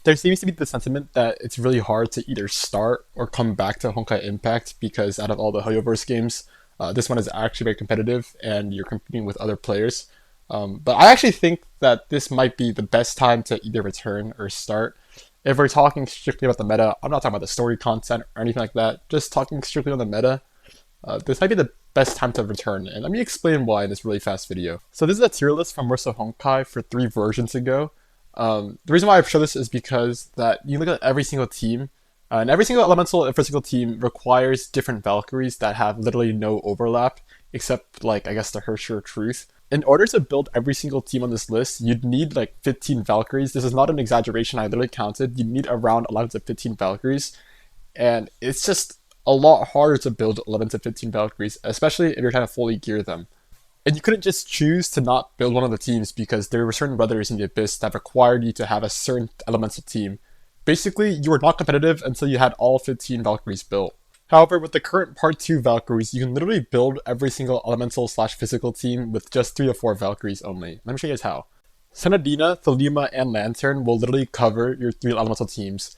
There seems to be the sentiment that it's really hard to either start or come back to Honkai Impact because out of all the Hoyoverse games, this one is actually very competitive and you're competing with other players. But I actually think that this might be the best time to either return or start. If we're talking strictly about the meta, I'm not talking about the story content or anything like that, just talking strictly on the meta, this might be the best time to return, and let me explain why in this really fast video. So this is a tier list from Mercy Honkai for 3 versions ago. The reason why I show this is because that you look at every single team, and every single elemental and physical team requires different Valkyries that have literally no overlap, except like I guess the Hersher Truth. In order to build every single team on this list, you'd need like 15 Valkyries. This is not an exaggeration, I literally counted. You'd need around 11 to 15 Valkyries, and it's just a lot harder to build 11 to 15 Valkyries, especially if you're trying to fully gear them. And you couldn't just choose to not build one of the teams because there were certain weathers in the Abyss that required you to have a certain elemental team. Basically, you were not competitive until you had all 15 Valkyries built. However, with the current Part 2 Valkyries, you can literally build every single elemental slash physical team with just 3 to 4 Valkyries only. Let me show you guys how. Senadina, Thelema, and Lantern will literally cover your 3 elemental teams.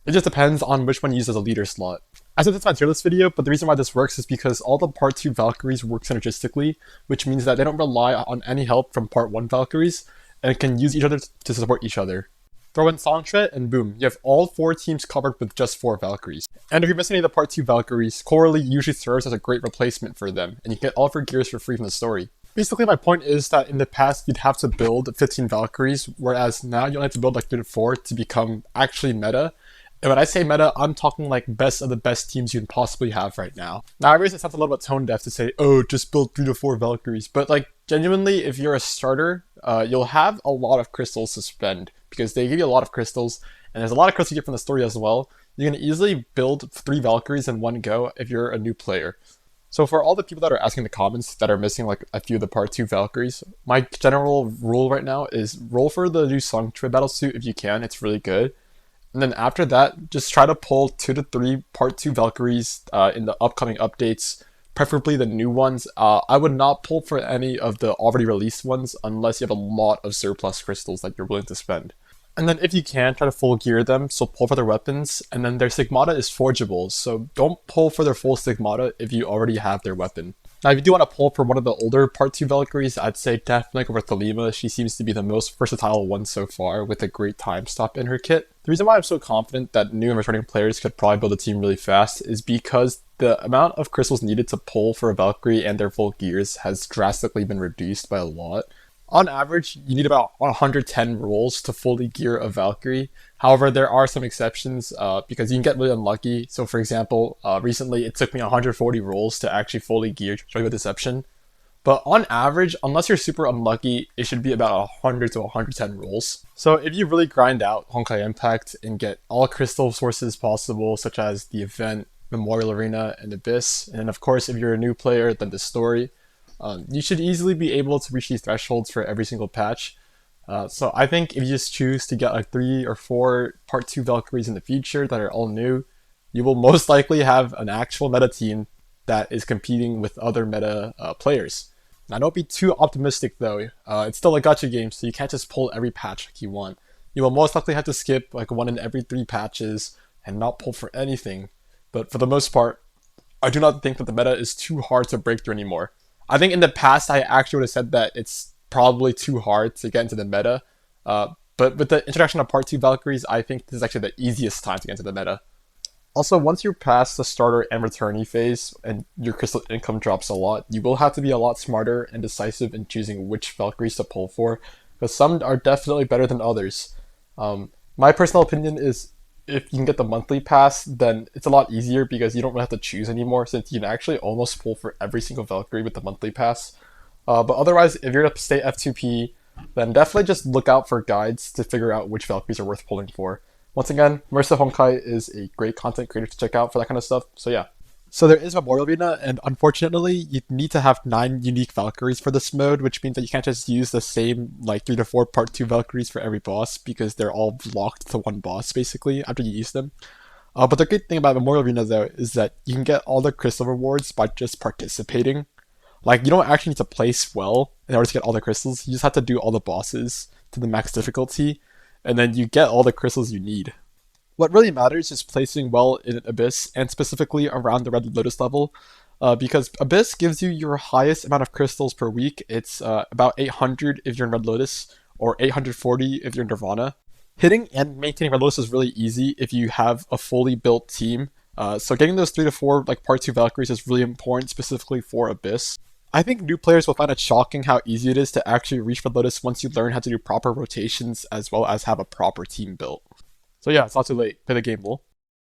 It just depends on which one you use as a leader slot. I said this in my tier list video, but the reason why this works is because all the Part 2 Valkyries work synergistically, which means that they don't rely on any help from Part 1 Valkyries, and can use each other to support each other. Throw in Songtre, and boom, you have all 4 teams covered with just 4 Valkyries. And if you're missing any of the Part 2 Valkyries, Coralie usually serves as a great replacement for them, and you can get all of her gears for free from the story. Basically, my point is that in the past, you'd have to build 15 Valkyries, whereas now you only have to build like 3 to 4 to become actually meta. And when I say meta, I'm talking like best of the best teams you can possibly have right now. Now, I realize it sounds a little bit tone deaf to say, oh, just build 3 to 4 Valkyries. But like, genuinely, if you're a starter, you'll have a lot of crystals to spend because they give you a lot of crystals, and there's a lot of crystals you get from the story as well. You can easily build 3 Valkyries in one go if you're a new player. So for all the people that are asking in the comments that are missing like a few of the Part 2 Valkyries, my general rule right now is roll for the new Songtre battlesuit if you can, it's really good. And then after that, just try to pull 2 to 3 Part 2 Valkyries in the upcoming updates, preferably the new ones. I would not pull for any of the already released ones unless you have a lot of surplus crystals that you're willing to spend. And then if you can, try to full gear them, so pull for their weapons, and then their Stigmata is forgeable, so don't pull for their full Stigmata if you already have their weapon. Now if you do want to pull for one of the older Part 2 Valkyries, I'd say definitely go for Thelema. She seems to be the most versatile one so far, with a great time stop in her kit. The reason why I'm so confident that new and returning players could probably build a team really fast is because the amount of crystals needed to pull for a Valkyrie and their full gears has drastically been reduced by a lot. On average, you need about 110 rolls to fully gear a Valkyrie. However, there are some exceptions because you can get really unlucky. So for example, recently it took me 140 rolls to actually fully gear Joy of Deception. But on average, unless you're super unlucky, it should be about 100 to 110 rolls. So if you really grind out Honkai Impact and get all crystal sources possible, such as the event, Memorial Arena, and Abyss, and of course if you're a new player, then the story, you should easily be able to reach these thresholds for every single patch. So I think if you just choose to get like 3 or 4 Part 2 Valkyries in the future that are all new, you will most likely have an actual meta team that is competing with other meta players. Now don't be too optimistic though, it's still a gacha game, so you can't just pull every patch like you want. You will most likely have to skip like 1 in every 3 patches and not pull for anything. But for the most part, I do not think that the meta is too hard to break through anymore. I think in the past I actually would have said that it's probably too hard to get into the meta, but with the introduction of Part 2 Valkyries, I think this is actually the easiest time to get into the meta. Also, once you're past the starter and returnee phase, and your crystal income drops a lot, you will have to be a lot smarter and decisive in choosing which Valkyries to pull for, because some are definitely better than others. My personal opinion is if you can get the monthly pass, then it's a lot easier because you don't really have to choose anymore, since you can actually almost pull for every single Valkyrie with the monthly pass. But otherwise, if you're to stay F2P, then definitely just look out for guides to figure out which Valkyries are worth pulling for. Once again, Mercy Honkai is a great content creator to check out for that kind of stuff, so yeah. So there is Memorial Arena, and unfortunately, you need to have 9 unique Valkyries for this mode, which means that you can't just use the same like 3 to 4 Part 2 Valkyries for every boss, because they're all locked to one boss, basically, after you use them. But the good thing about Memorial Arena, though, is that you can get all the crystal rewards by just participating. Like, you don't actually need to place well in order to get all the crystals, you just have to do all the bosses to the max difficulty, and then you get all the crystals you need. What really matters is placing well in Abyss, and specifically around the Red Lotus level, because Abyss gives you your highest amount of crystals per week. It's about 800 if you're in Red Lotus, or 840 if you're in Nirvana. Hitting and maintaining Red Lotus is really easy if you have a fully built team. So getting those 3 to 4 like Part 2 Valkyries is really important, specifically for Abyss. I think new players will find it shocking how easy it is to actually reach Red Lotus once you learn how to do proper rotations as well as have a proper team built. So yeah, it's not too late. Play the game, Lol.